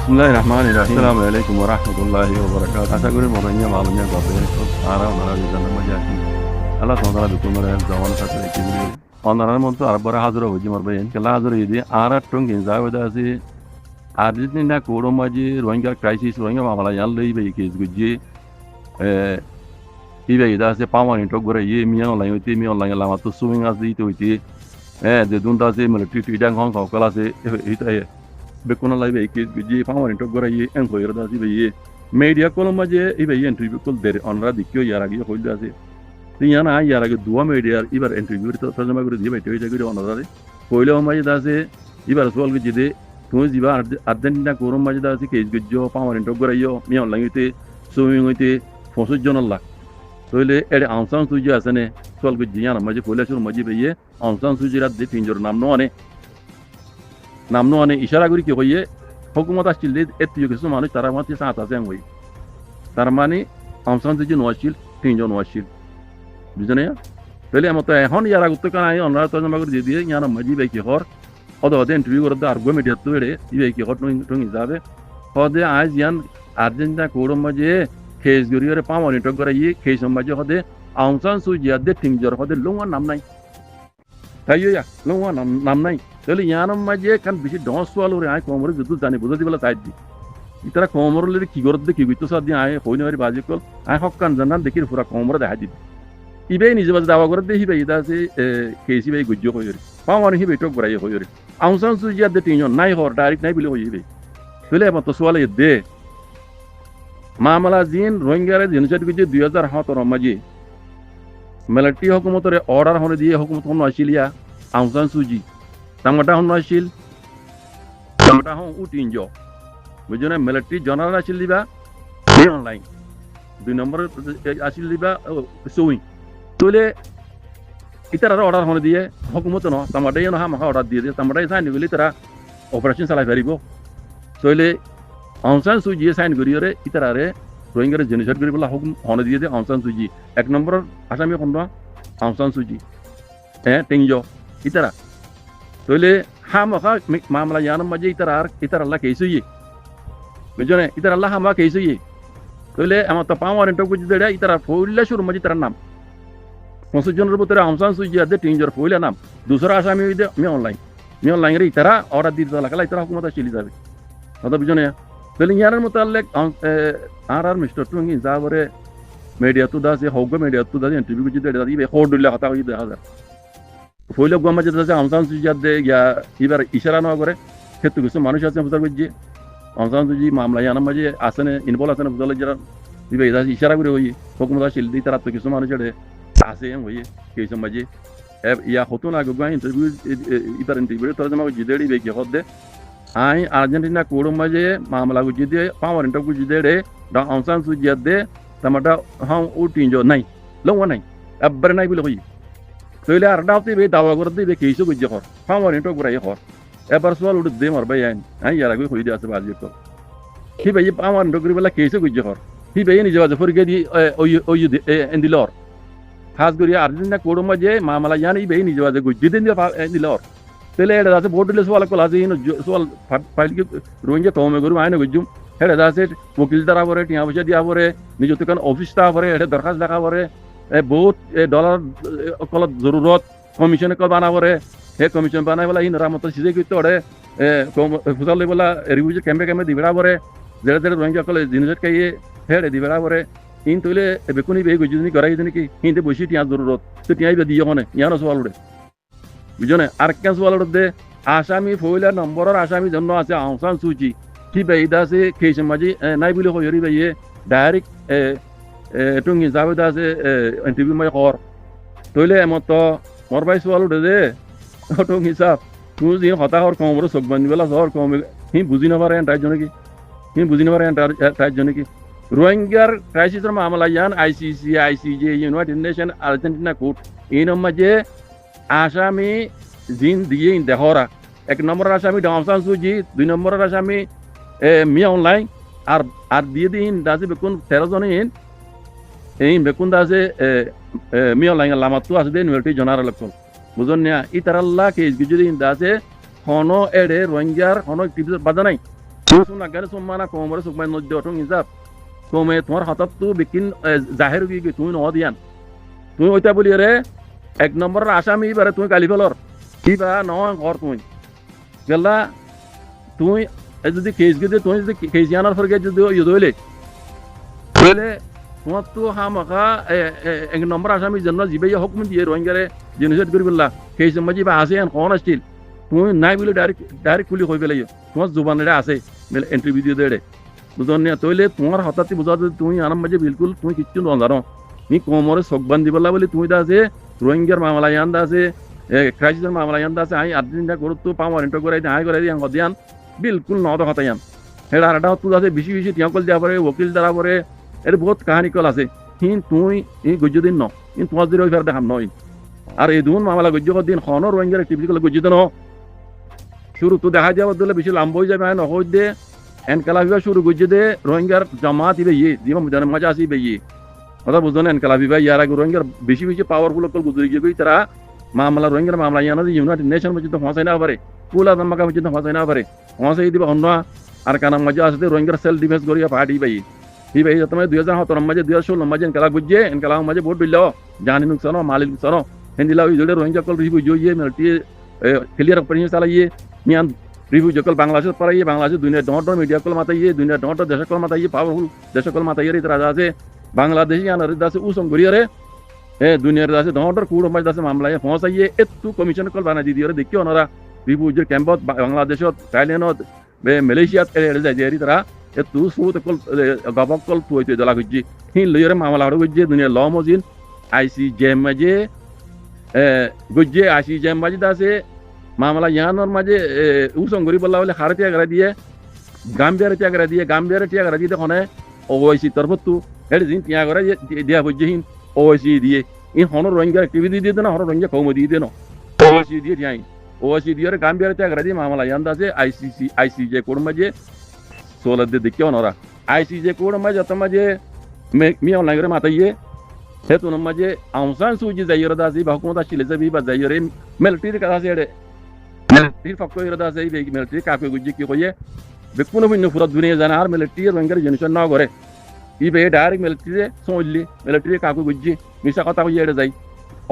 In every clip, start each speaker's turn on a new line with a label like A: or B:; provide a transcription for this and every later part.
A: Bismillahirrahmanirrahim. Assalamualaikum warahmatullahi wabarakatuh. Asa guri moranya malunya gobe ko ara onara bizana majaki. Allah sondara bikumare zaman satre kibri. Onara monto arbara hazura hoji morbayen. Kala hazura idi ara tung inzawada si Argentina kodo maji Rohingya crisis Rohingya mamala yan lei be kes guji ibe ida se pamani to gore ye mi online lama to swimming as di to iti de dunda se military to idang hong kong kala se ita bekuna lai be kes guji pamani to gore ye en ko yerda si be ye media kono maje ibe ye interview kol der onra dikyo yaragi ko ilda se tinyana yaragi duwa media ibar interview to tajama gure dibe to ita gure onra de koile maje da se ibar sol guji de tuh jiba Argentina korum maji da si kes gujo pamani to gore yo mi online ite swimming ite fosu jonalla toile ede ansan suji asane sol guji yana maji koile shur maji be ye ansan suji rat de tinjor namno ane ishara guri ki hoye hukumat ashil et yugesu manu taramati sa atasen hoy tarmani ansan suji no ashil tinjor no ashil bizane ya toile amata hon yara gutto kana ay onra to jama guri diye yana maji be ki hor odo de interview gorda argument yattu ede ibe ki hot no hisabe hode az yan Argentina korum maji kes guriore pamoni to gore yi kes maji hode ansan suji adde tingjor hode lungwa nam nai tayo ya lungwa nam nai tele yanam maji kan bishi don swalo re ay komor gudu jani budodi bala taidi itara komor le ki gorde ki gitu sadi ay hoine bari baji kol ay hokkan janan dekir pura komor da hadi ibe ni jibas dawa gorde hibe ida se kesi be gujjo ko yori pamoni hibe to gore ko yori ansan suji adde tingjor nai hor direct nai bile hoyi be tele ma to swala yedde মামলা জিন রোহিঙ্গার জিনিসের কিছু 2017 মাঝে military হুকুমতের order হনে দিয়ে হুকুমত হন আসিলিয়া আউসান সুজি তামাটা হন আসিল তামাটা হন উটিনজ বুঝনে মিলিটারি জনারেল আসিল দিবা অনলাইন 2 নম্বর আসিল দিবা সুইং তোলে ইতারা অর্ডার হনে দিয়ে হুকুমত ন তামাটাই ন হা মাখা অর্ডার দিয়ে তামাটাই সাইন গলি তারা অপারেশন চালাই পারিব তোলে আউসান সুজি সাইন করিয়ে ইতারে রোহিঙ্গার জেনোসাইড করি বলা হুকুম হনে দিয়ে দে আউসান সুজি এক নম্বর আসামি কোন আউসান সুজি টেংজ ইতারা তইলে হামখা মামলা ইয়ানম মাঝে ইতার আল্লাহ কেইসুই বুঝনে ইতার আল্লাহ হামা কেইসুই তইলে আমার তো পাওয়ার এন্ট বুঝি দেড়া ইতারা ফইলা শুরু মাঝে তার নাম 50 জনের ভিতরে আউসান সুজি আদে টেংজর ফইলা নাম দুসরা আসামি দে মি অনলাইন রে ইতারা অর্ডার দিতে লাগলা ইতারা হুকুমত চলি যাবে কথা বুঝনে Beli nyaran mutalek arar Mr. Tung in Zavore media tu dasi hoga media tu dasi interview kuji dede dasi be hodulla kata kuji dede hazar. Foile goma jeda dasi amsan suji adde ya ibar ishara no agore ketu gusu manush asen futar kuji amsan suji mamla yana maji asane inbol asane futar jara ibe dasi ishara gure hoyi hukum dasi shildi tarat to gusu manush ade ase en hoyi kesu maji ya hotuna gogwa interview ibar interview tarjama kuji dede be ki hodde I Argentina code मजे मामला गुजिदे power inter गुजिदे दा आंसान सुजिदे तमटा हां उटिंजो नाही lung नाही अब्बर नाही bill होई तोले अर्डावते बे दावा करते बे केसो गुजि खर पावर इंटर गुराय खर एबर सवाल उड दे मर बयान आई यारा गई होई दे बाजी को ही बे पावर इंटर गुरि बला केसो गुजि खर ही बे नि जवा जफर गेदी ओय एंदिलर खास गुरि अर्जेंटीना कोड मजे मामला यानी बे नि जवा गुजिदे एंदिलर tele eda dase bodule swala ko lazi no swal file ki roinge to me guru ayne gujum eda dase wakil dara bore tiya bosha dia bore ni jotu kan office ta bore eda darkhas laka bore e bahut dollar kol zarurat commission ko bana bore he commission bana wala in ramat size ki tode fusal le wala review kembe dibera bore zere zere roinge kol jinset kai he dibera bore in tole bekuni be gujuni garai dini ki hinde boshi tiya zarurat to tiya be diyo hone yana swal ude বুঝনে R case ওয়ালদে আসামি ফইলা নম্বরের আসামি জন্য আছে আউসান সুজি কি বেইদাসে case মাজি নাই বলি হইরি বেয়ে ডাইরেক্ট টুঙ্গি যাবেদাসে ইন্টারভিউ মাই কর তইলে মত মরবাই ওয়ালদে দে টুঙ্গি হিসাব তুই হতা হর কমর সব বন্ধ বেলা হর কম হি বুঝি না পারে তাই জন্য কি হি বুঝি না পারে তাই জন্য কি রোহিঙ্গার ক্রাইসিসের মামলা ইয়ান আইসিসি আইসিজে ইউনাইটেড নেশন আর্জেন্টিনা কোর্ট এই মাঝে আসামি জিন দিয়ে দেহরা এক নম্বর আসামি ডামসান সুজি 2 নম্বর আসামি মি অনলাইন আর দিয়ে দিন দাসে বেকুন 13 জন এই বেকুন দাসে মি অনলাইন লামাতু আছে দেন মিলিটারি জেনারেল লক্ষণ বুঝুন না ই তারাল্লা কেস যদি দাসে হনো এডে রোহিঙ্গার হনো টিপস বাজা নাই শুন আগারে সুমানা কোমরে সুকমাই নদ্য অটং হিসাব কোমে তোমার হাতত তো বিকিন জাহের গিয়ে তুমি ন দিয়ান তুমি ওইটা বলি রে এক নম্বরের আসামি বারে তুমি গালি ফেলর কিবা নয় ঘর তুমি গেলা তুমি যদি কেস গিয়ে তুমি যদি কেস জানার পর যদি ইয়ে হইলে তাহলে তোমার তো হামাখা এক নম্বর আসামি জন্য জিবে হুকুম দিয়ে রোহিঙ্গারে জেনোসাইড করি বললা কেস মাঝি বা আছে কোন আসছিল তুমি নাই বলে ডাইরেক্ট খুলি কই পেলাই তোমার জুবানেরা আছে এন্ট্রি দিয়ে দেড়ে বুঝন না তইলে তোমার হঠাৎ বুঝা তুমি আরাম মাঝে বিলকুল তুমি কিচ্ছু জানো নি কোমরে চোখ বান্ধি বললা বলে তুমি দা আছে রোহিঙ্গার মামলা ইয়ান্দা আছে ক্রাইসিসের মামলা ইয়ান্দা আছে আই আর্জেন্টিনা করতো পাওয়ারেন্ট করাই আই করাই দিয়ে দিয়ান বিলকুল নদ হতায়ান হেডা আরেকটা হতো আছে বেশি বেশি তিয়াকল দেওয়া পরে ওকিল দ্বারা পরে এর বহুত কাহানি কল আছে হিন তুই এই গজ্য দিন ন কিন্তু তোমার যদি ওই ফের দেখাম নয় আর এই দুন মামলা গজ্য দিন খনর রোহিঙ্গার অ্যাক্টিভিটি করলে গজ্য দিন শুরু তো দেখা যাওয়া দিলে বেশি লাম্ব হয়ে যাবে নহই দে এনকালাভিবা শুরু গজ্য দে রোহিঙ্গার জামাত ইবে ইয়ে জীবন মজা আসি ইবে ইয়ে কথা বুঝতো না এনকালাভিবা ইয়ার আগে রোহিঙ্গার বেশি বেশি পাওয়ারফুল কল গুজরি গিয়ে তারা মামলা রোহিঙ্গার মামলা ইয়ানো ইউনাইটেড নেশন পর্যন্ত পৌঁছাই না পারে কুলা দাম্মাকা পর্যন্ত পৌঁছাই না পারে পৌঁছাই দিবা অন্য আর কানার মাঝে আসতে রোহিঙ্গার সেলফ ডিফেন্স করিয়া পাহাড়ি বাই হি ভাই তোমার 2017 মাঝে 2016 মাঝে এনকালা গুজে এনকালা মাঝে বহুত বিল্ল জানি নুকসানো মালিক নুকসানো হিন্দিলা ওই জোরে রোহিঙ্গা কল রিভিউ জইয়ে মিলিটি ক্লিয়ার অপারেশন চালাইয়ে মিয়ান রিভিউ জকল বাংলাদেশ পারাইয়ে বাংলাদেশ দুনিয়া ডট মিডিয়া কল মাতাইয়ে দুনিয়া ডট দেশ কল মাতাইয়ে পাওয়ারফুল দেশ কল মাতাইয়ে তারা আছে বাংলাদেশি আনার দাসে উসম গরিয়ারে দুনিয়ার দাসে ডটর কুড় মাঝে দাসে মামলায় পৌঁছাইয়ে একটু কমিশন কল বানাই দিয়ে দেখিও ওনারা রিভিউ যে ক্যাম্পত বাংলাদেশত থাইল্যান্ডত মালয়েশিয়াত যাই দিয়ে তারা একটু সুত কল গবক কল তুই দলা গুজি হিন লইরে মামলা হড় গুজি দুনিয়া ল মজিন আইসি জেম মাঝে গুজি আইসি জেম মাঝে দাসে মামলা ইয়ানোর মাঝে উসং গরি বললা বলে হারতিয়া গড়া দিয়ে গাম্বিয়ার তিয়া গড়া দিয়ে গাম্বিয়ার তিয়া গড়া দিয়ে দেখনে ওইসি তরফতু এর দিন তিয়া গড়া দিয়া বুঝি হিন ওইসি দিয়ে ইন হনর রোহিঙ্গা অ্যাক্টিভিটি দিয়ে না হনর রোহিঙ্গা কম দিয়ে দেন ওইসি দিয়ে যাই ওইসি দিয়ে গাম্বিয়ার তিয়া গড়া দিয়ে মামলা ইয়ান দাসে আইসিজে কোড মাঝে सोलह दे दिक्कत होना आईसीजे कोड मजे तमजे मी ऑनलाइन करे माताये हे तो नमजे आउसान सुजी जायर दासी हुकूमत शिले जबी बा जायर मिलिट्री का दासी एडे मिलिट्री फक्को यर दासी बे मिलिट्री काफे गुजी की कोये बेकुनो बिन पूरा दुनिया जाना आर मिलिट्री रंगर जनशन ना करे ई बे डायरेक्ट मिलिट्री सोजली मिलिट्री काफे गुजी मिसा कथा कोये एडे जाई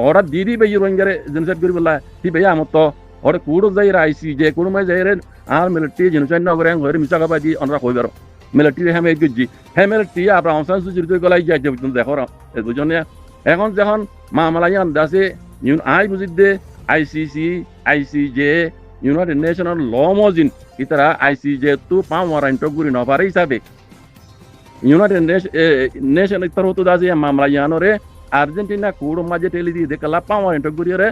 A: और दीदी बे रंगर जनशन करी बोला ही बे আমতো और कूड़ जाइर आईसीजे कूड़ में जाइर आर मिलिट्री जनशन ना करे घर मिसा का बाजी अनरा कोई बारो मिलिट्री हम एक गुजी है मिलिट्री आप आंसान सुजिर तो गलाई जाय जब तुम देखो बुझने এখন যখন মামলা ইয়ান দাসে আই বুঝিদে ICC ICJ United National law মজিন ইতারা আইসিজে তো পাওয়ারেন্ট গুরি নপারে হিসাবে ইউনাইটেড নেশন ইতার হতো দাসে মামলা ইয়ানরে আর্জেন্টিনা কুড় মাঝে টেলি দিয়ে দেখলা পাওয়ারেন্ট গুরি রে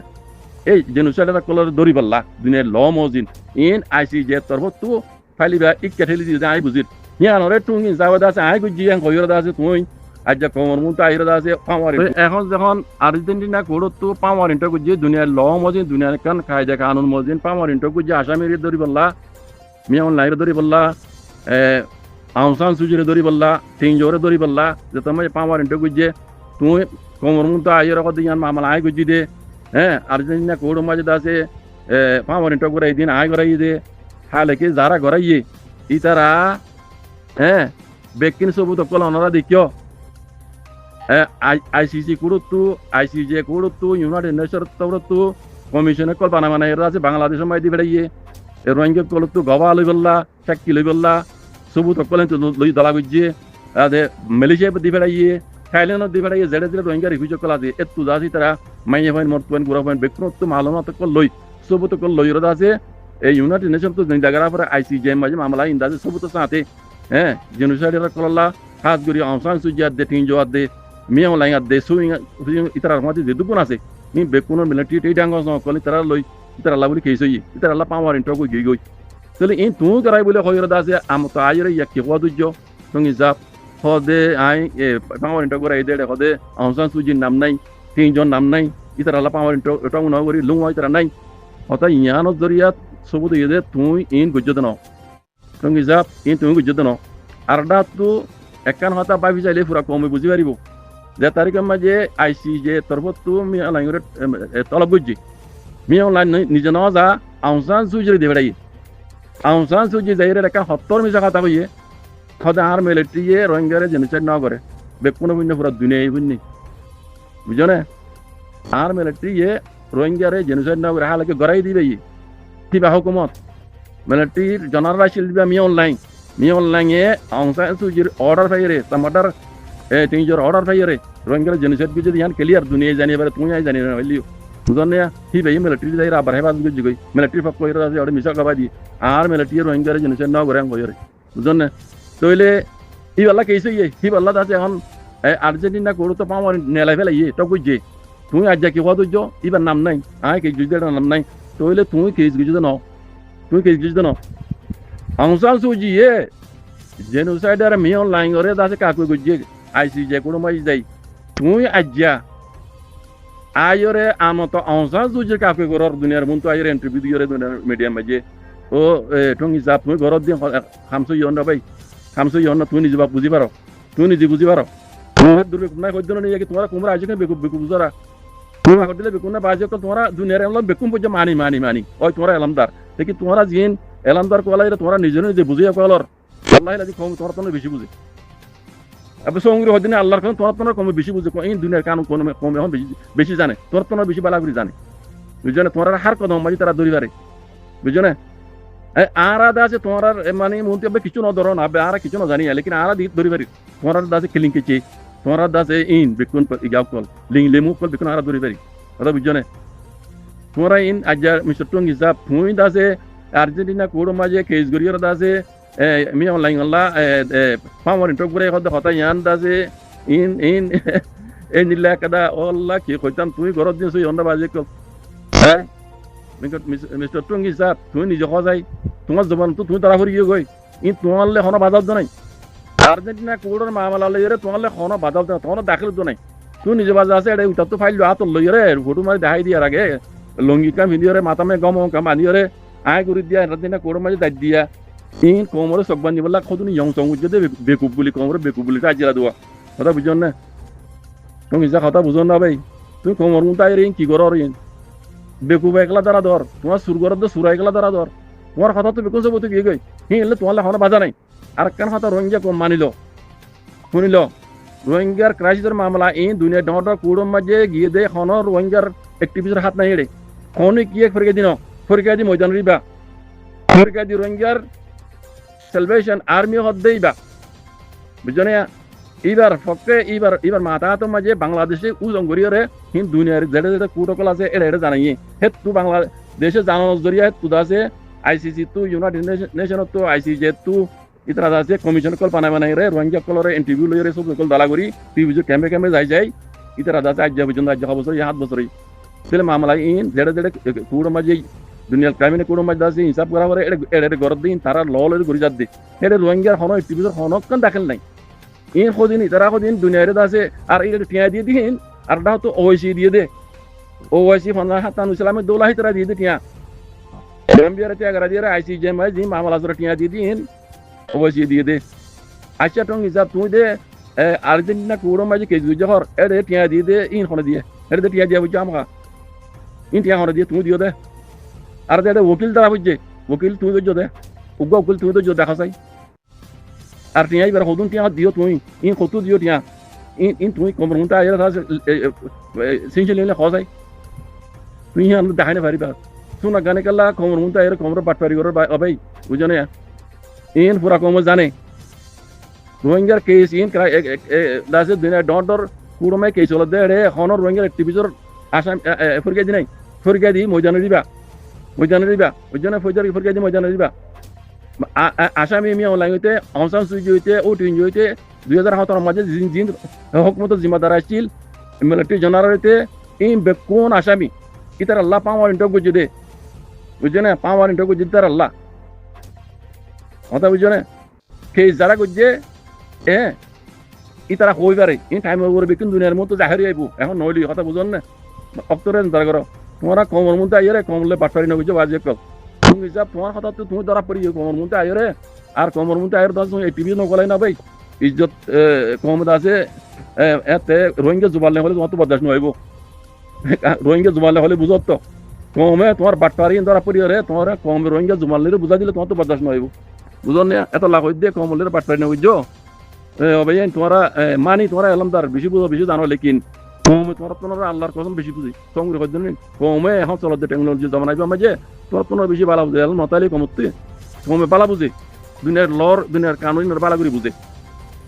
A: এই জেনোসাইড কলর দরি বললা দুনিয়ার ল মজিন ইন আইসিজে তরফ তো ফাইলিবা ইক্কা ঠেলি দিয়ে আই বুঝিত ইয়ানরে টুঙ্গি যাওয়া দাসে আই গুজি ইয়ান কইরা দাসে তুই আজ কোমর মুতা আইরা আছে পাওয়ারেন্ট এখন যখন আর্জেন্টিনা কোড়ত তো পাওয়ারেন্ট গুজি দুনিয়ার ল মজিন দুনিয়ার কান কায়দা কানুন মজিন পাওয়ারেন্ট গুজি আসামির দরি বললা মিয়া অনলাইন দরি বললা আউসান সুজির দরি বললা তিনজোরে দরি বললা যে তুমি পাওয়ারেন্ট গুজি তুই কোমর মুতা আইরা কত ইয়ান মামলা আই গুজি দে হ্যাঁ আর্জেন্টিনা কোড় মাঝে দাসে পাওয়ারেন্ট গুরাই দিন আই গরাই দে হালে কি যারা গরাইয়ে ইতারা হ্যাঁ বেকিন সবুত কল অনরা দেখিও আইসিসি কুড়তু আইসিজে কুড়তু ইউনাইটেড নেশন তরতু কমিশনে কল বানা এরা আছে বাংলাদেশের মাই দিয়ে বেড়াইয়ে রোহিঙ্গা কলতু গবা লই বললা চাক্কি লই বললা সবুত কলেন তো লই দলা গুজিয়ে আদে মালয়েশিয়া দিয়ে বেড়াইয়ে থাইল্যান্ড দিয়ে বেড়াইয়ে জেডে জেডে রোহিঙ্গা রিফিউজি কল আছে এত দাসি তারা মাইয়ে ফাইন মরতুয়ান গুড়া ফাইন বেকুনত তো মালুমাত কল লই সবুত কল লই রদা আছে এই ইউনাইটেড নেশন তো জায়গা পরে আইসিজে মাঝে মামলা ইন্দাজে সবুত সাথে হ্যাঁ জেনোসাইড কললা খাস করি আউসান সুজিয়াত দে তিনজো দে মিয়া অনলাইন দে সুইং ইতার মধ্যে যে দুপুন আছে নি বেকুনো মিলিটারি টেই ডাঙ্গস ন কলি তারা লই ইতার আল্লাহ বলি কেইছই ইতার আল্লাহ পাওয়ারেন্ট গই গই গই তাহলে এই তুই করাই বলে কইরা দাসে আম তো আইরে ইয়াকি হওয়া দুজ্জো তুমি যাব হদে আই পাওয়ারেন্ট গরাই দে হদে আউসান সুজির নাম নাই তিনজন নাম নাই ইতার আল্লাহ পাওয়ারেন্ট এটা ন করি লুং হয় তারা নাই হতা ইয়ানোর জরিয়াত সবুত ইয়ে তুই ইন গুজ্জত ন তুমি যাব ইন তুমি গুজ্জত ন আরডা তো একান হতা বাবি চাইলে পুরা কমে বুঝি পারিব যে তারিখের মাঝে আইসিজে তরফত তো মি অনলাইন তলব গুজি মি অনলাইন নিজে ন যা আউসান সুজির দিয়ে বেড়াই আউং সান সুজি জাইরের একটা হত্তর মিশা কথা কইয়ে খদা আর মিলিটারিয়ে রোহিঙ্গারে জেনোসাইড না করে বেকুনো বুঝনে পুরো দুনিয়ায় বুঝনি বুঝো না আর মিলিটারিয়ে রোহিঙ্গারে জেনোসাইড না করে হালাকে গড়াই দিবে কিবা হুকুমত মিলিটারির জনাররা শিল দিবা মি অনলাইন এ আউং সান সুজির অর্ডার পাইরে সামাটার তিনজোর অর্ডার পাইরে রোহিঙ্গারে জেনোসাইড যদি ইয়ান ক্লিয়ার দুনিয়ায় জানিয়ে পারে তুমি আই জানিয়ে না হইলিও বুঝনে হিবে মিলিটারি যাই আবার হেবাজ গুজি গই মিলিটারি পক্ষ কইরা আছে ওটা মিশা কবা দি আর মিলিটারি রোহিঙ্গারে জেনোসাইড না করে কইরে বুঝনে তইলে ই আল্লাহ কেইছে হি আল্লাহ আছে এখন আর্জেন্টিনা করো তো পাওয়ার নেলাই ফেলাই তো বুঝছে তুমি আজ কি হওয়া দুর্য এবার নাম নাই আয় কেস গুজতে নাম নাই তইলে তুমি কেস গুজতে নাও তুমি কেস গুজতে নাও আউং সান সুজি জেনোসাইডার মি অনলাইন করে দাসে কাকু গুজে আইসিজে কোনো মাই যাই তুমি আজ্জা আয়রে আমতো আউং সান সুজি কাকু করর দুনিয়ার মন তো আয়রে ইন্টারভিউ দিয়রে দুনিয়ার মিডিয়া মাঝে ও ঠং হিসাব তুমি ঘর দিয়ে খামসো ইয়ন ভাই খামসো ইয়ন তুমি নিজে বুঝি পারো তুমি নিজে বুঝি পারো তোমার দুর্বেক নাই কইদন নিয়ে কি তোমার কুমরা আজকে বেকু বেকু বুঝরা তুমি আগর দিলে বেকুন না বাজে তো তোমার দুনিয়ার এলাম বেকুম বুঝে মানি ওই তোমার এলামদার দেখি তোমার জিন এলামদার কোলাইরে তোমার নিজে নিজে বুঝিয়া কলর আল্লাহ লাগি কম তোমার তো বেশি বুঝে আবে সঙ্গী হদিনে আল্লাহর কারণ তোমার তো কম বেশি বুঝে এই দুনিয়ার কানুন কোন কম এখন বেশি জানে তোমার তো বেশি বালাগুড়ি জানে বুঝছো না তোমার হার কদম মাঝে তারা দড়ি পারে বুঝছো না আর আছে তোমার মানে মন্ত্রী কিছু ন ধরো না আর কিছু না জানি লেকিন আর ধরি পারি তোমার দাসে কিলিং কেছে তোমার দাসে ইন বেকুন ইয়াও কল লিং লেমু কল বেকুন আর ধরি পারি কথা বুঝছো না তোমার ইন আজ মিস্টার টং হিসাব তুমি দাসে আর্জেন্টিনা কোড়ো মাঝে কেস গরিয়র দাসে মি অনলাইন আল্লাহ পাওয়ার ইন্টক করে কথা ইয়ান দাসে ইন এই নিলা কাদা আল্লাহ কি কইতাম তুমি ঘরত দিয়েছো অন্য বাজে কল হ্যাঁ মিস্টার টং হিসাব তুমি নিজে খাওয়া যাই তোমার জবান তো তুমি তারা ফুরিয়ে গই ইন তোমারলে হনো বাজার তো নাই আর্জেন্টিনা কোড়োর মামলা লইরে তোমারলে হনো বাজার তো তোমার দাখিল তো নাই তুই নিজে বাজার আছে এটা উঠার তো ফাইল হাত লইরে ফটো মারি দেখাই দিয়ার আগে লঙ্গি কাম ভিডিওরে মাথা মে গম কাম আনিরে আয় করে দিয়া আর্জেন্টিনা কোড়ো মাঝে দাই দিয়া ইন কোমরে সকবান দিবলা খদুনি ইয়ং সং যদি বেকুব বলি কোমরে বেকুব বলি আজিরা দেওয়া কথা বুঝন না তুমি যা কথা বুঝন না ভাই তুমি কোমর মুতা ইন কি করো ইন বেকুব একলা দ্বারা ধর তোমার সুরগর সুরা একলা দ্বারা ধর তোমার কথা তো বেকুন সব কি গই হিলে তোমার লেখানো বাজা নাই আর কেন কথা রোহিঙ্গা কম মানিল শুনিল রোহিঙ্গার ক্রাইসিসের মামলা এই দুনিয়া ডর কুড়োর মাঝে গিয়ে দে এখন রোহিঙ্গার একটিভিস্টের হাত নাই এড়ে খনি কি ফরিকে দিন ফরিকা দি ময়দান রিবা ফরিকা দি রোহিঙ্গার সেলভেশন আর্মি হদ দেইবা বুঝছো না এইবার ফকে এইবার মাথা তো মাঝে বাংলাদেশে উজঙ্গরিয়রে হিন দুনিয়ার যেটা যেটা কুটকল আছে এটা এটা জানাই হে তু বাংলাদেশে জানানোর জরিয়া তুদা আছে আইসিসি তু ইউনাইটেড নেশন তো আইসিজে তু ইতরা আছে কমিশন কল বানাই রে রোহিঙ্গা কলরে ইন্টারভিউ লইরে সব কল দালা করি টিভিজে ক্যাম্পে যাই ইতরা আছে আজ পর্যন্ত আজ বছর 7 বছর তাহলে মামলা ইন যেটা যেটা কুড়ো মাঝে দুনিয়ার ক্রাইমিনে কুড়ো মাঝে আছে হিসাব করা পরে এটা গরদ দিন তারা ল লই ঘুরি যাত দি এটা রোহিঙ্গার হন টিভিজের হনকন দাখিল নাই ইন খদিন ইতারা খদিন দুনিয়ার আছে আর এটা টিয়া দিয়ে দিন আর এটা তো ওআইসি দিয়ে দে ওআইসি ফন্দা হাতান ইসলামের দৌলা হিতরা দিয়ে দে টিয়া গাম্বিয়ার টিয়া গরা দিয়ে আইসিজে মাই জি মামলা জরা টিয়া দিয়ে দিন ওআইসি দিয়ে দে আচ্ছা টং হিসাব তুই দে আর্জেন্টিনা কুড়ো মাঝে কেজ গুজে হর এটা টিয়া দিয়ে দে ইন হনে দিয়ে এটা টিয়া দিয়া বুঝা আমা ইন টিয়া হনে দিয়ে তুমি দিও দে আর দে ওকিল দ্বারা বুঝছে ওকিল তুমি বুঝো দে উগ্র উকিল তুমি তো দেখা চাই আর টিয়া এবার হদুন টিয়া দিও তুমি ইন কত দিও টিয়া ইন তুমি কমর মুন্টা আইরা থাস সিনচে লেলে খাওয়া তুই আমরা দেখাই না পারিবা শুনা গানে কাল্লা কমর মুন্টা আইরা কমর পাটপারি করে ভাই বুঝো না ইন পুরা কমর জানে রোহিঙ্গার কেস ইন দাসে দিনে ডর কুড়মাই কেস হল দে রে হনর রোহিঙ্গার একটিভিজর আসাম ফরিকা দি নাই ফরিকা দি ময়দানে দিবা ওইজনে ফৌজার ফরিকা দি ময়দানে দিবা আসামি মিয়া অনলাইন হইতে অংশান সুইজি হইতে ও টুইন হইতে 2017 মাঝে জিন হকমত জিম্মাদার আসছিল মিলিটারি জেনারেল হইতে ইন বেকুন আসামি ইতার আল্লাহ পাওয়ার ইন্টার গুজি দে বুঝছো না পাওয়ার ইন্টার গুজি তার আল্লাহ কথা বুঝছো না কেস যারা গুজে ইতারা হই পারে ইন টাইম ওভার বেকুন দুনিয়ার মতো জাহেরি আইবো এখন নইলি কথা বুঝন না অক্তরে তারা করো তোমরা কমর মধ্যে আইরে কমলে পাটপারি না বুঝছো বাজে কল তুমি হিসাব তোমার কথা তো তুমি ধরা পড়ি কমর মধ্যে আইরে আর কমর মধ্যে আইরে দাস টিভি নকলাই না ভাই ইজ্জত কম আছে এতে রোহিঙ্গা জুবালে হলে তোমার তো বরদাস্ত নইব রোহিঙ্গা জুবালে হলে বুঝত তো কমে তোমার বাটপারি ধরা পড়িয়ে তোমার কমে রোহিঙ্গা জুমালিরে বুঝা দিলে তোমার তো বরদাস্ত নইব বুঝো না এত লাখ দিয়ে কমলের বাটপারি না বুঝছো ভাই তোমরা মানি তোমরা এলাম তার বেশি বুঝো বেশি জানো লেকিন কমে তোমরা আল্লাহর কসম বেশি বুঝি সঙ্গে কইছ কমে এখন চলতে টেকনোলজি জমানাইবে মাঝে তোমরা বেশি বালা বুঝে এলাম নতালি কমতে কমে বালা বুঝে দুনিয়ার লর দুনিয়ার কানুনের বালা করে বুঝে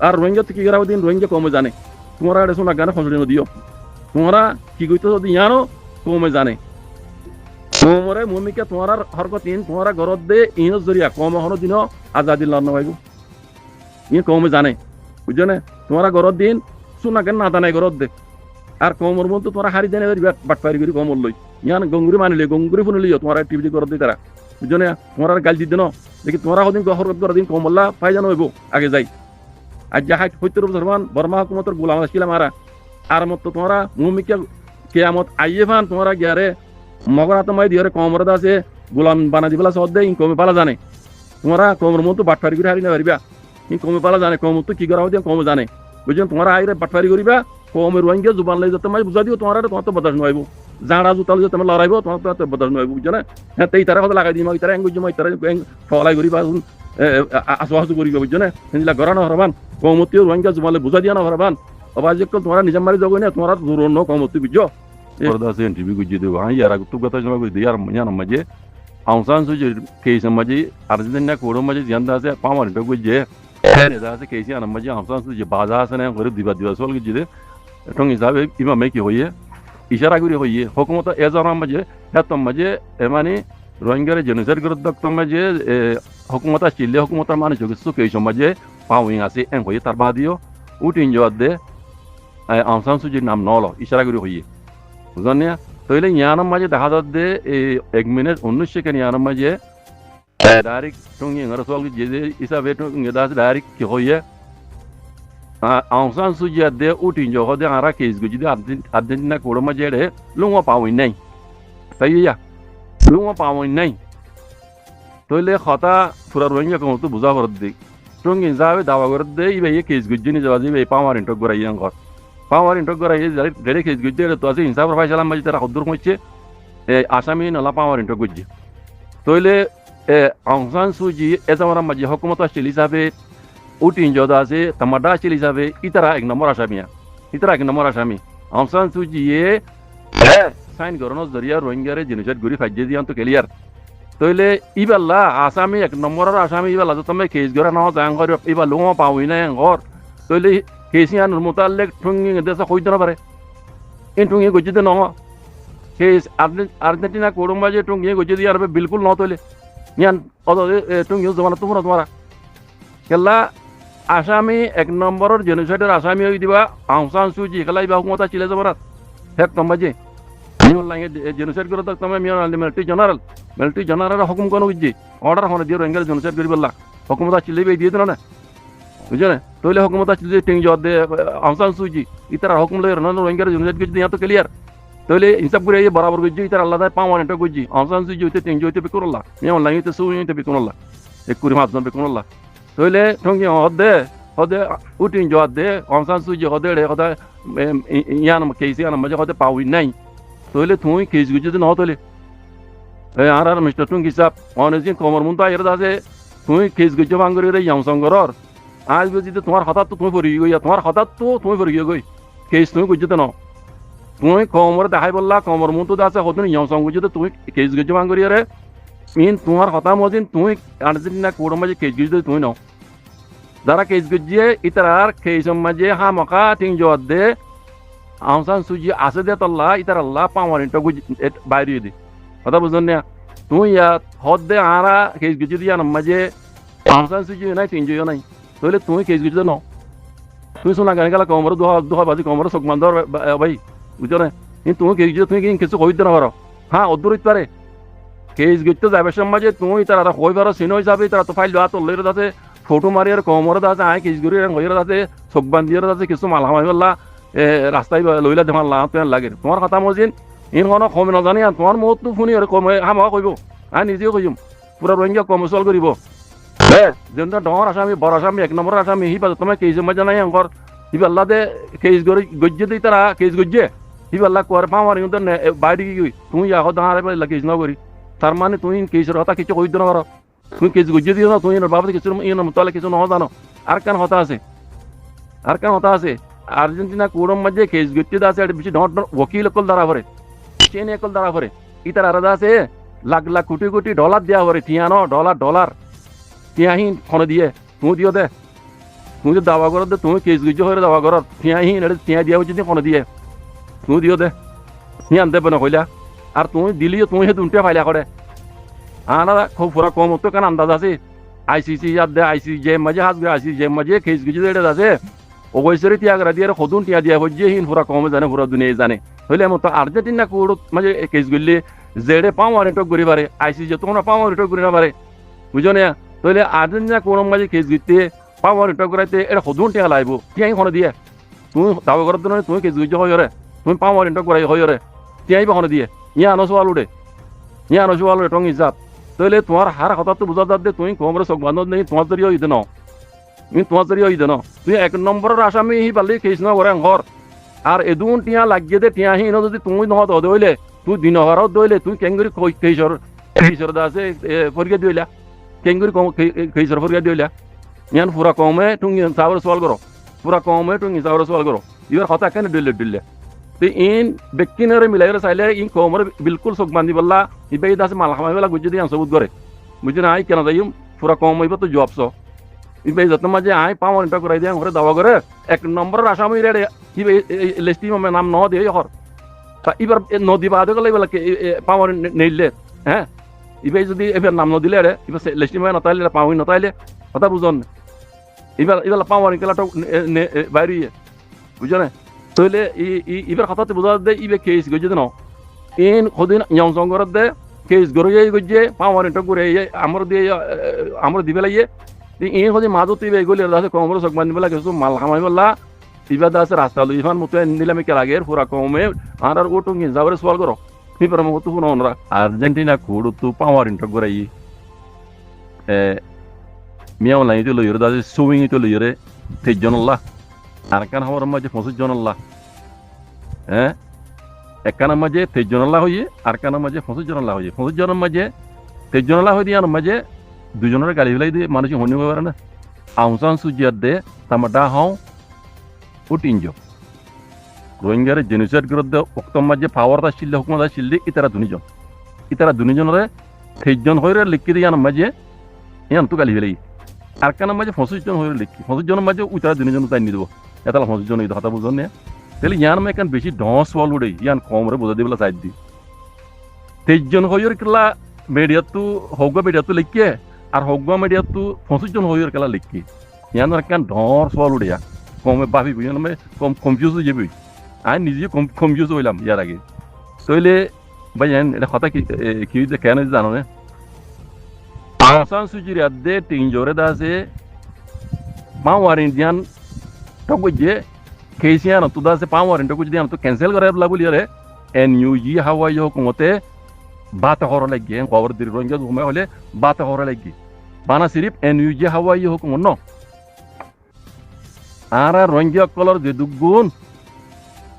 A: আর রোহিঙ্গা কি করা দিন রোহিঙ্গা কমে জানে তোমরা এটা শোনা গানে ফসল দিও তোমরা কি কইতো যদি জানো কমে জানে কমরে ভূমিকা তোমার হরকতিন তোমার ঘরত দে ইনো জরিয়া কম হনো দিন আজাদি লড় নবাইব ই কমে জানে বুঝছো না তোমার ঘরত দিন শোনা কেন না জানাই ঘরত দে আর কমর মতো তোমার হারি জানে বাটপারি করি কমর লই ইয়ান গঙ্গুরি মানিলে গঙ্গুরি ফোন লিও তোমার টিভি ঘরত দি তারা বুঝছো না তোমার গাল দিন দেখি তোমার হদিন হরকত করে দিন কমল্লা পাই জানো হইব আগে যাই আর যাহাই ৭০ বছর বর্মা হুকুমতর গোলাম ছিলাম আর মতো তোমরা ভূমিকা কেয়ামত আইয়ে ফান তোমরা গিয়ারে মগর আতমাই দিয়ে কমরদ আছে গোলাম বানা দিবলা সদ দেয় কমে পালা জানে তোমরা কমর মতো বাটফারি করে হারি না পারিবা কমে পালা জানে কম তো কি করা হতে কম জানে বুঝছেন তোমরা আইরে বাটফারি করিবা কমের রোহিঙ্গা জুবান লাই যেতে মাই বুঝা দিও তোমার তো বদাস নইব জাঁড়া জুতাল যে তোমার লড়াইব তোমার তো বদাস নইব বুঝছো না হ্যাঁ তাই তারা কথা লাগাই দিই তারা এঙ্গুজ তারা ফলাই করিবা আসু আসু করিবা বুঝছো না সেগুলা গড়ানো হরবান কমতিও রোহিঙ্গা জুবালে বুঝা দিয়া না হরবান অবাজিক তোমরা নিজের মারি যাবো না তোমরা দূর ন কমতি বুঝছো Orada sen tibi guji de han yara tu gata jama guji yar manya maje Aung San Suu Kyi case maje Argentina ko maje janda se pamar to guji ne da se case ana maje Aung San Suu Kyi baza se ne garib diba sol guji de tong hisabe ima me ki hoye ishara guri hoye hukumat ezara maje hatta maje emani Rohingya genocide gurdak to maje hukumat chile hukumat mane jogi su case maje pawing ase en hoye tarbadio utin jodde Aung San Suu Kyi nam nolo ishara guri hoye বুঝলেন তাহলে ইয়ানোর মাঝে দেখা যাচ্ছে 1 minute 19 second ইয়ানোর মাঝে direct Tongi রসল যে হিসাবে Tongi Das direct কি হয়ে Aung San Suu Kyi de utin jo hode ara case guji de Argentina ko maje de lungwa pawin নাই তাই ya lungwa pawin নাই তাহলে কথা পুরা রোহিঙ্গা কম তো বুঝা করত দি টঙ্গি যাবে দাওয়া করত দে ইবে case guji ni যাবে ইবে পাওয়ার ইন্টক গরাইয়ান কর পাওয়ার ইন্টক গরাই ডেরে case guji de তো আছে হিসাব ফাইসালাম মাঝে তারা কদ্দুর কইছে আসামি নলা পাওয়ার ইন্টক গুজি তাহলে Aung San Suu Kyi এজামারা মাঝে হুকুমত আসছিল হিসাবে utin joda আছে tamada আসছিল হিসাবে ইতারা এক নম্বর আসামি ইতারা এক নম্বর আসামি Aung San Suu Kyi sign গরনোর জরিয়া রোহিঙ্গারে জেনোসাইড গুরি ফাইজে দিয়ান তো ক্লিয়ার তাহলে ইবাল্লা আসামি এক নম্বরের আসামি ইবাল্লা তুমি কেস গরা না জাং কর ইবা লুমা পাউই না ঘর তাহলে কেসিয়ান মুতাল্লিক ঠুঙ্গি দেশে কইতে না পারে ইন ঠুঙ্গি গজিতে ন কেস আর্জেন্টিনা কোড়ম বাজে ঠুঙ্গি গজি দিয়ার বিলকুল ন তাহলে ইয়ান অদ ঠুঙ্গি জমানা তোমরা কেলা আসামি এক নম্বরের জেনোসাইডের আসামি হই দিবা Aung San Suu Kyi খেলাই বা হুকুমতা চিলে যাবার হেক তোমাজে লাগে জেনোসাইড করে তক তুমি মিলিটারি জেনারেল হুকুম কোন বুঝছি অর্ডার হনে দিয়ে রোহিঙ্গা জেনোসাইড করি বললা হুকুমতা চিলে বে দিয়ে দিল না বুঝছো না তাহলে হুকুমতা চিলে টিং জদ দে Aung San Suu Kyi ইতারা হুকুম লই রোহিঙ্গা জেনোসাইড করে দিয়া তো ক্লিয়ার তাহলে হিসাব করে বরাবর গুজি ইতারা আল্লাহ পাওয়ান এটা গুজি Aung San Suu Kyi হইতে টিং জইতে বিকুরল্লাহ নিয়ম লাগে তো সু হইতে বিকুরল্লাহ এক কুরি মাছ বিকুরল্লাহ তাহলে ঠঙ্গি হদে উটিন জোয়াদ দে Aung San Suu Kyi হদে হদে ইয়ান কেসি আন মাঝে হদে পাউই নাই তাহলে তুই কেস গুজি ন তাহলে আর মিস্টার টুঙ্গি সাপ অনেকদিন কমর মুন তো এর আছে তুই কেস গুজি বাঙ্গরি রে ইয়াংসঙ্গরর আজ বুঝি তোমার হঠাৎ তো তুমি পড়ি গইয়া তোমার হঠাৎ তো তুমি পড়ি গই কেস তুমি গুজিতে ন তুই কমর দেখাই বললা কমর মুন তো আছে হতুন ইয়াংসঙ্গ গুজিতে তুই কেস গুজি বাঙ্গরি রে মিন তোমার হতা মজিন তুই আর্জেন্টিনা কোড় মাঝে কেস গুজি তুই ন যারা কেস গুজিয়ে ইতারার কেস মাঝে হামকা টিং জোয়াদ দে Aung San Suu Kyi আছে দে তল্লা ইতার আল্লাহ পাওয়ার ইন্টা গুজি বাইরে দি কথা বুঝলেন না তুই ইয়া হদ দে আরা কেস গুজি দিয়া মাঝে Aung San Suu Kyi নাই টিং জয় নাই তাহলে তুই কেস গুজি ন তুই শোনা গান গেলা কমর দুহা বাজি কমর চোখ বান্ধর ভাই বুঝছো না কিন্তু তুমি কেস গুজি তুমি কিছু কই দিতে না পারো হ্যাঁ অদূর হইতে পারে কেস গুজতে যাবে মাঝে তুই তারা কই পারো চিনো হিসাবে তারা তো ফাইল দেওয়া তোর আছে ফটো মারি আর কমর আছে আয় কেস গুড়ি হইর আছে চোখ বান্ধির আছে কিছু মালা মারি বললা রাস্তায় লইলা দেখার তোমার লাগে তোমার কথা মজিন ইন কোনো কমে নাজানি তোমার মত তো শুনি আর কমে হামা কইব আমি নিজেও কইম পুরা রোহিঙ্গা কমসল করিব যেন ডর আসামি বড় আসামি এক নম্বর আসামি হি পাজ তোমার কেস মাঝে নাই আঙ্কর হি আল্লাহ দে কেস গজ্জে দিই তারা কেস গজ্জে হিবাল্লা করে পাওয়ার কিন্তু বাইরে গিয়ে তুমি আহ দাঁড়ায় পেলে কেস না করি তার মানে তুমি কেসের কথা কিছু কই না করো তুমি কেস গুজিয়ে দিও না তুমি বাবা কিছু তাহলে কিছু ন জানো আর কেন হতা আছে আর কেন হতা আছে আর্জেন্টিনা কোড়ম মাঝে কেস গুজিয়ে আছে বেশি ডট ওকিল কল দ্বারা ভরে চেন একল দ্বারা ভরে ইতার আলাদা আছে লাখ লাখ কোটি কোটি ডলার দেওয়া ভরে টিয়ানো ডলার টিয়াহীন ফোনে দিয়ে তুমি দিও দে তুমি দাবা করো দে তুমি কেস গুজিয়ে হয়ে দাবা করো টিয়াহীন এটা টিয়া দিয়া হচ্ছে ফোনে দিয়ে তুমি দিও দে হিয়ান দেবে না কইলা আর তুমি দিলিও তুমি সেই দুটা ফাইলা করে আনা খুব পুরা কম হতো কেন আন্দাজ আছে আইসিসি ইয়াদ দে আইসিসি যে মাঝে হাত গে আইসিসি যে মাঝে খেস গেছে এটা আছে ওগৈসরি টিয়া করে দিয়ে সদুন টিয়া দিয়া হচ্ছে হিন পুরা কমে জানে পুরা দুনিয়া জানে হইলে মতো আর্জেন্টিনা কোড মাঝে কেস গেলে জেডে পাও আর এটক করি পারে আইসিসি তোমরা পাও আর এটক করি না পারে বুঝো না তাহলে আর্জেন্টিনা কোড মাঝে কেস গিতে পাও আর এটক করাইতে এটা সদুন টিয়া লাইব টিয়াই কোনো দিয়ে তুমি দাবা করার জন্য তুমি কেস গিয়ে হয় তুমি পাও আর এটক করাই হয় টিয়াই বা কোনো দিয়ে ইয়া আনসোয়াল উঠে ইয়া আনসোয়াল উঠে টং হিসাব তাহলে তোমার হার কথা তো বোঝা যাচ্ছে তুমি কমরে চোখ বান্ধব নেই তোমার জরিয়ে হইতে ন তুমি তোমার জরিয়ে হইতে ন তুমি এক নম্বরের আসামি হি পারলি কেস ন করে ঘর আর এদুন টিয়া লাগিয়ে দে টিয়া হি যদি তুমি নহয় দইলে তুই দিন হওয়ারও দইলে তুই কেঙ্গুরি কেসর আছে ফরিয়া দিলা কেঙ্গুরি কেসর ফরিয়া দিলা ইয়ান পুরা কমে তুমি চাউর সওয়াল করো পুরা কমে তুমি চাউর সওয়াল করো ইবার কথা কেন দিলে তো ইন ব্যক্তিনরে মিলাইলে চাইলে ইন কমরে বিলকুল চোখ বান্ধি বললা ইবে আছে মাল খামাই বেলা গুজি দিয়ে সবুত করে বুঝি না আই কেন যাই পুরা কম হইব তো জবস ইবে যত মাঝে আই পাওয়ার ইন্টা করাই দিয়ে ঘরে দাওয়া করে এক নম্বরের আসামি রে ইবে লিস্টি নাম ন দিয়ে হর এবার নদী বাদে গেলে বেলা পাওয়ার নেইলে হ্যাঁ ইবে যদি এবার নাম নদিলে রে এবার লিস্টি নতাইলে পাওয়াই নতাইলে কথা বুঝন এবার পাওয়ার ইনকেলাটা বাইরে বুঝো না তাহলে এবার কথাতে বোঝা যায় ইবে কেস গজে ন ইন সদিন ইয়ং সংগরত দে কেস গড়িয়ে গজে পাওয়ার ইন্টা করে আমার দিবে লাগিয়ে ইন সদি মাজত ইবে গলি আছে কমর চোখ বান্ধি বেলা কিছু মাল খামাই বেলা ইবা আছে রাস্তা লই ইফান মতো নিলামে কে লাগে পুরা কমে আর ওটো যাবরে সওয়াল করো ফিপার মতো শুনো ওনরা আর্জেন্টিনা কোড তো পাওয়ার ইন্টা করে মিয়াও নাই তো লইরে দাছে সুইং তো লইরে তেজনল্লাহ আর কান হওয়ার মাঝে 25 জন আল্লাহ হ্যাঁ একখানার মাঝে 23 জন আল্লাহ হইয়ে আর কানার মাঝে 25 জন আল্লাহ হইয়ে 25 জনের মাঝে 23 জন আল্লাহ হয়ে দিয়ে আর মাঝে দুজনের গালি ফেলাই দিয়ে মানুষ হনি পারে না আউসান সুজিয়ার দে তামাডা হাও ও তিনজো রোহিঙ্গারে জেনোসাইড করে দে অক্তম মাঝে পাওয়ারটা শিললে হুকুমতা শিললে ইতারা দুজনরে 23 জন হয়ে লিখি দিয়ে আর মাঝে ইয়ান তো গালি ফেলাই আর কানার মাঝে 25 জন হয়ে লিখি 25 জনের মাঝে উতারা দুজন তাই নিয়ে দেবো এটা 25 জন কথা বুঝন না তাহলে ইয়ান আমি এখন বেশি ডস বল উড়ে ইয়ান কমরে বোঝা দিবেলা চাই দি 23 জন হয়ে কেলা মিডিয়াতো হগা মিডিয়াতো লিখে আর হগা মিডিয়াতো 25 জন হয়ে কেলা লিখি ইয়ান এখন ডস বল উড়ে কমে ভাবি বুঝলাম আমি কনফিউজ হয়ে যাবি আমি নিজে কনফিউজ হইলাম ইয়ার আগে তাহলে ভাই এটা কথা কি কেন জানো না আসান সুজির আদে তিন জোরে দাসে পাওয়ার ইন্ডিয়ান টক যে কেসিয়ান তো দাসে পাওয়ার ইন্টো কুछ দিন তো ক্যান্সেল করে বলা বলি রে এনইউজি হাওয়াই হুকুমতে বাত হওয়ার লাগে খবর দির রোহিঙ্গা ঘুমে হলে বাত হওয়ার লাগে বানা সিরিফ এনইউজি হাওয়াই হুকুম ন আর রোহিঙ্গা কলর যে দুগুণ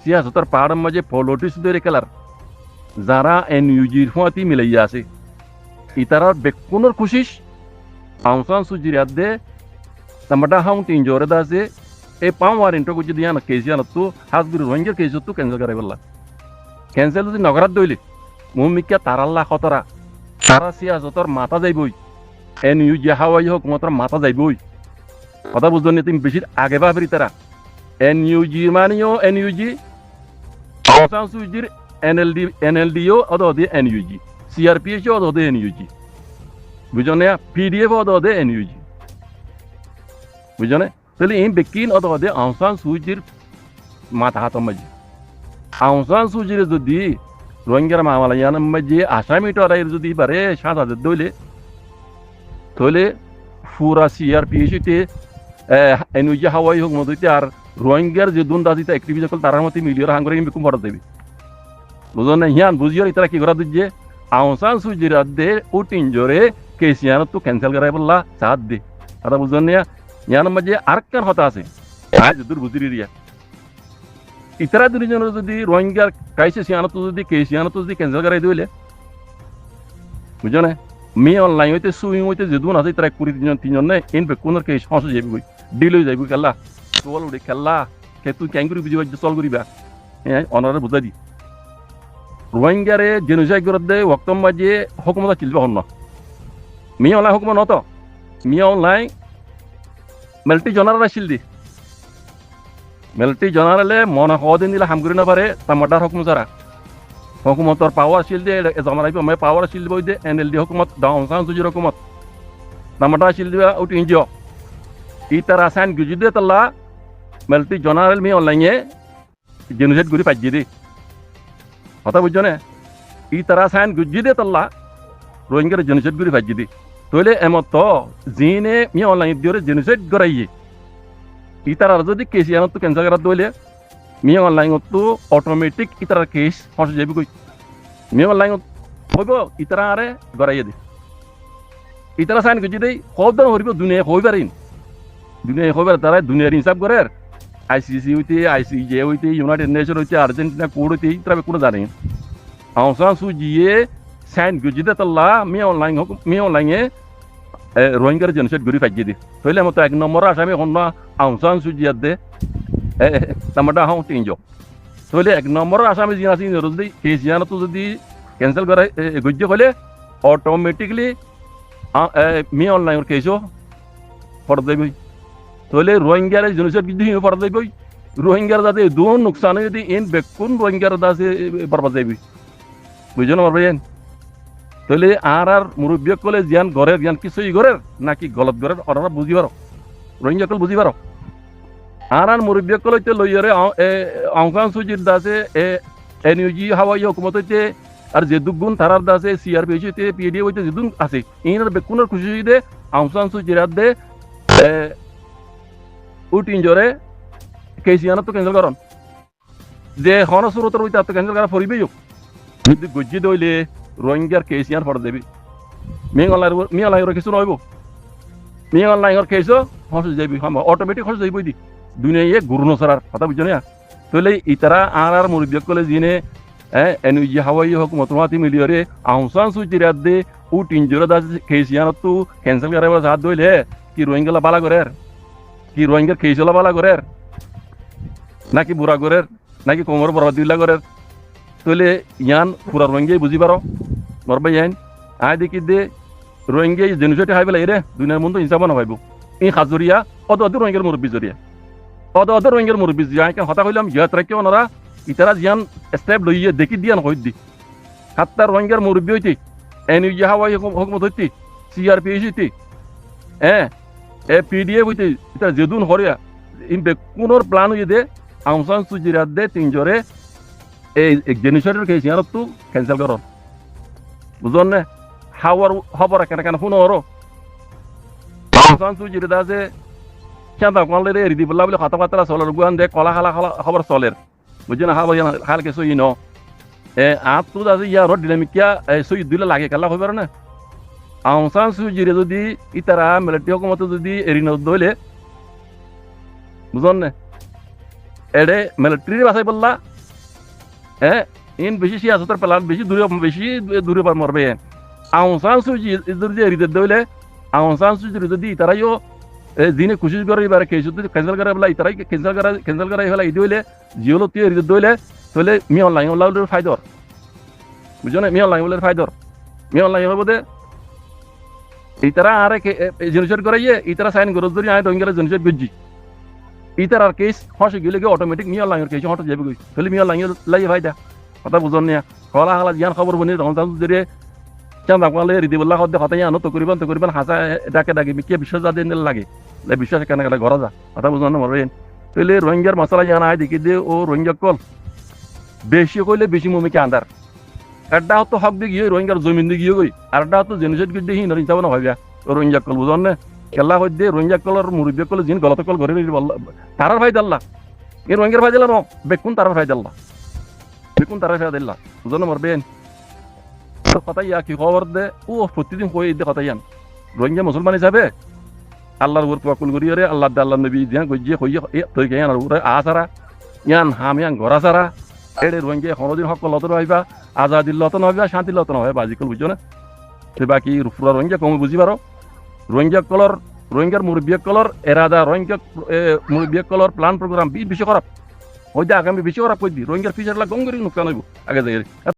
A: সিয়াসতের পাহাড়ের মাঝে পলিটিক্স ধরে খেলার যারা এনইউজির ফতি মিলাইয়া আছে ইতারা বেকুনোর খুশিস আউসান সুজির আদে তামাডা হাউন তিন জোরে দাসে এই পাওয়ার ইন্টো কুछ দিয়ান কেসিয়ান তো হাজগুর রোহিঙ্গার কেস তো ক্যান্সেল করে বললা ক্যান্সেল যদি নগরাত দইলে মুমিকা তারাল্লা খতরা তারা সিয়াসতর মাথা যাইবই এনইউজি হাওয়াই হোক মাত্র মাথা যাইবই কথা বুঝছো নি তুমি বেশি আগে ভাবরি তারা এনইউজি মানিও এনইউজি আউসান সুজির এনএলডিও অদে এনইউজি সিআরপিএস অদে এনইউজি বুঝো না পিডিএফ অদে এনইউজি বুঝো না তাহলে এই বেকিন অদে আউসান সুজির মাথা হাত মাঝে আউসান সুজির যদি রোহিঙ্গার মামলায়ান মাঝে আসামিটার যদি বারে 7,000 দইলে তাহলে পুরা সিআরপিএসতে এনইউজি হাওয়াই হোক মধ্যে আর রোহিঙ্গার যে দুন দাসিতা অ্যাক্টিভিস্ট সকল তার মধ্যে মিলিয়ে হাঙ্গরে বেকুম ভরা দেবে বুঝো না হিয়ান বুঝিও তারা কি করা দিচ্ছে আউসান সুজির আদে ও তিনজোরে কেসিয়ান তো ক্যান্সেল করাই বললা সাথ দে কথা বুঝো না ইয়ান মাঝে আর কার হতা আছে আজ দূর বুঝিরি রিয়া ইতারা দুজনের যদি রোহিঙ্গার কাইসে সিয়ানত যদি কেসিয়ানত যদি ক্যান্সেল করাই দিলে বুঝছো না মি অনলাইন হইতে সুইং হইতে যেদুন আছে তারা 23 নে ইন বেকুনের কেস হসে যাবি কই ডিল হয়ে যাবি খেলা তোল উড়ে খেলা কে তুই ক্যাং করি বুঝি চল করিবা হ্যাঁ অনারে বুঝা দি রোহিঙ্গারে জেনোসাইড করে দে ওয়াক্তম বাজে হুকুমত চিলবা হন না মি অনলাইন হুকুমত নত মি অনলাইন মেলটি জনার আসিল দি মেলটি জনারেলে মনে হদিন দিলে হাম করি না পারে তামাটার হুকুম সারা হুকুমতর পাওয়ার আসিল দে জমানাই আমি পাওয়ার আসিল বই দে এনএলডি হুকুমত দাউন সান সুজির হুকুমত তামাটা আসিল দিবা উট ইনজিও ই তার আসান গুজি দে তাল্লা মেলটি জনারেল মি অনলাইনে জেনোসাইড করি পাইজি দি কথা বুঝছো না ই তার আসান গুজি দে তাল্লা রোহিঙ্গার জেনোসাইড করি পাইজি দি তইলে এমত জিনে মি অনলাইন দিওরে জেনোসাইড করাইয়ে ইতার যদি কেস ইয়ানত তো ক্যান্সেল করার দইলে মি অনলাইন তো অটোমেটিক ইতার কেস হসে যাবি কই মি অনলাইন হইব ইতারা আরে গড়াইয়ে দি ইতারা সাইন গজি দেই কবদন হরিব দুনিয়া হইবারিন দুনিয়া হইবার তারা দুনিয়ার হিসাব করে আইসিসি হইতে আইসিজে হইতে ইউনাইটেড নেশন হইতে আর্জেন্টিনা কোড হইতে ইতারা কোনো জানে আউসান সুজিয়ে সাইন গজি দে তাল্লা মি অনলাইনে রোহিঙ্গার জেনোসাইড গরি ফাইজি দি তইলে মতো এক নম্বর আসামি হন আউসান সুজিয়াত দে তামাটা হাও তিনজো তইলে এক নম্বর আসামি জিন আছে যদি কেসিয়ানত যদি ক্যান্সেল করে গজ্য হলে অটোমেটিকলি মি অনলাইনের কেসও ফর দেবই তইলে রোহিঙ্গার জেনোসাইড যদি ফর দেবই রোহিঙ্গার যাতে দুন নুকসান যদি ইন বেকুন রোহিঙ্গার দাসে বরবাদ যাবি বুঝছো না পারবেন তাহলে আর মুরব্বী কলে জ্ঞান ঘরের জ্ঞান কিছুই ঘরের নাকি গলত ঘরের ওরা বুঝি পারো রোহিঙ্গা কল বুঝি পারো আর মুরব্বী কলে লইয়ারে আংসান সুজির দাসে এনইউজি হাওয়াই হুকুমত হইতে আর যে দুগুণ তারার দাসে সিআরপি হইতে পিডি হইতে যেদুন আছে ইনার বেকুনের খুশি দে আংসান সুজিরাত দে উট ইনজরে কেসিয়ানত তো ক্যান্সেল করন যে হন সুরতর হইতে তো ক্যান্সেল করা পড়িবেই যদি গজ্জি দইলে রোহিঙ্গার কেস ইয়ার ফর দেবি মিয়ালাইর কিছু নইব মিয়ালাইর কেসও হসে যাবি অটোমেটিক হসে যাইবই দি দুনিয়া গুরুনো সারার কথা বুঝছো না তাহলে ইতারা আর মুরব্বী কলে জিনে এনইজি হাওয়াই হুকুমত মাতি মিলিয়রে আউসান সুচিরাত দে উ তিনজোরে দাস কেস ইয়ার তো ক্যান্সেল করাবার হাত দইলে কি রোহিঙ্গালা বালা করের কি রোহিঙ্গার কেসলা বালা করের নাকি বুড়া করের নাকি কোমর বরবাদিল্লা করের তাহলে ইয়ান পুরা রোহিঙ্গাই বুঝি পারো মরবাই ইয়ান আয় দেখি দে রোহিঙ্গাই জেনোসাইড হাই পেলাই রে দুনিয়ার মন তো হিসাব না ভাইব ই হাজরিয়া অত রোহিঙ্গার মুরব্বী জরিয়া অত রোহিঙ্গার মুরব্বী জরিয়া কেন হতা কইলাম ইয়াত রাখে ওনারা ইতারা জিয়ান স্টেপ লইয়ে দেখি দিয়ান হইত দি হাত্তা রোহিঙ্গার মুরব্বী হইতে এনইউজি হাওয়াই হুকুমত হইতে সিআরপি হইতে পিডিএ হইতে ইতারা যেদুন হরিয়া ইন বেকুনোর প্ল্যান হইয়ে দে আউসান সুজিরাত দে তিনজরে এই জেনোসাইডের কেস ইয়ার তো ক্যান্সেল করো বুঝুন না হাওয়ার খবর কেন শুনো হরো আউসান সুজির দাসে চাঁদা কলে রে রিদি বললা বলে কথাবার্তা চলের গুয়ান দে কলা খালা খবর চলের বুঝছেন হাল কে সই ন আত তো দাসে ইয়ার ডিনামিকিয়া সই দিলে লাগে কেলা হইবার না আউসান সুজিরে যদি ইতারা মিলিটারি হুকুমত যদি এরিন দইলে বুঝুন না এডে মিলিটারি বাসাই বললা ইন বেশি সিয়াসতের প্ল্যান বেশি দূরে মরবে আউসান সুজি যদি এরিতে দইলে আউসান সুজি যদি ইতারাইও দিনে কোশিশ করে এবার কেস যদি ক্যান্সেল করে বলা ইতারাই ক্যান্সেল করাই ফেলা দইলে জিওলো তুই এরিতে দইলে তাহলে মি অনলাইন ওলাউলের ফায়দর বুঝছো না মি অনলাইন ওলার ফায়দর মি অনলাইন হবো দে ইতারা আর জেনোসাইড করাইয়ে ইতারা সাইন গরজ ধরি আয় রোহিঙ্গার জেনোসাইড বুঝছি ইতার আর কেস হসে গেলে অটোমেটিক মিয়া লাইনের কেস হটে যাবে গই তাহলে মিয়া লাইন লাগে ফায়দা কথা বুঝন নিয়া কলা হালা জ্ঞান খবর বনি তখন যদি চাঁদা কলে রিদি বললা হতে হতে আনো তো করিবেন হাসা ডাকে মিকিয়ে বিশ্বাস যা দিন লাগে বিশ্বাস কেন কেন ঘরা যা কথা বুঝন না মরবেন তাহলে রোহিঙ্গার মশলা জানা আয় দেখি দে ও রোহিঙ্গা কল বেশি কইলে বেশি মুমিকে আন্দার একটা হতো হক দিয়ে গিয়ে রোহিঙ্গার জমিন দিয়ে গিয়ে গই আর একটা হতো জেনোসাইড করে দিয়ে হিন্দর হিসাব না ভাবিয়া রোহিঙ্গা কল বুঝন না খেলা হইতে রোহিঙ্গা কলর মুরব্বী কল জিন গলত কল ঘরে তারার ভাই দাল্লা এই রোহিঙ্গার ভাই দিলা ন বেকুন তারার ভাই দাল্লা বেকুন তারার ভাই দিল্লা বুঝন না মরবেন কথা ইয়া কি খবর দে ও প্রতিদিন কই দে কথা ইয়ান রোহিঙ্গা মুসলমান হিসাবে আল্লাহর উপর তাওয়াক্কুল করি রে আল্লাহ নবী দিয়া গজিয়ে কইয়ে তৈ কেন আর উপরে আসারা ইয়ান হাম ইয়ান ঘরা সারা এড়ে রোহিঙ্গা কোনোদিন হক লত হইবা আজাদির লত হইবা শান্তির লত হইবা আজিকাল বুঝছো না সে বাকি পুরা রোহিঙ্গা কমে বুঝি পারো রোহিঙ্গার মুরব্বী কলর এরাদা রোহিঙ্গা মুরব্বী কলর প্ল্যান প্রোগ্রাম বেশি খারাপ হইতে আগামী বেশি খারাপ করবি রোহিঙ্গার ফিচার গঙ্গরি নুকসান হইব আগে যাই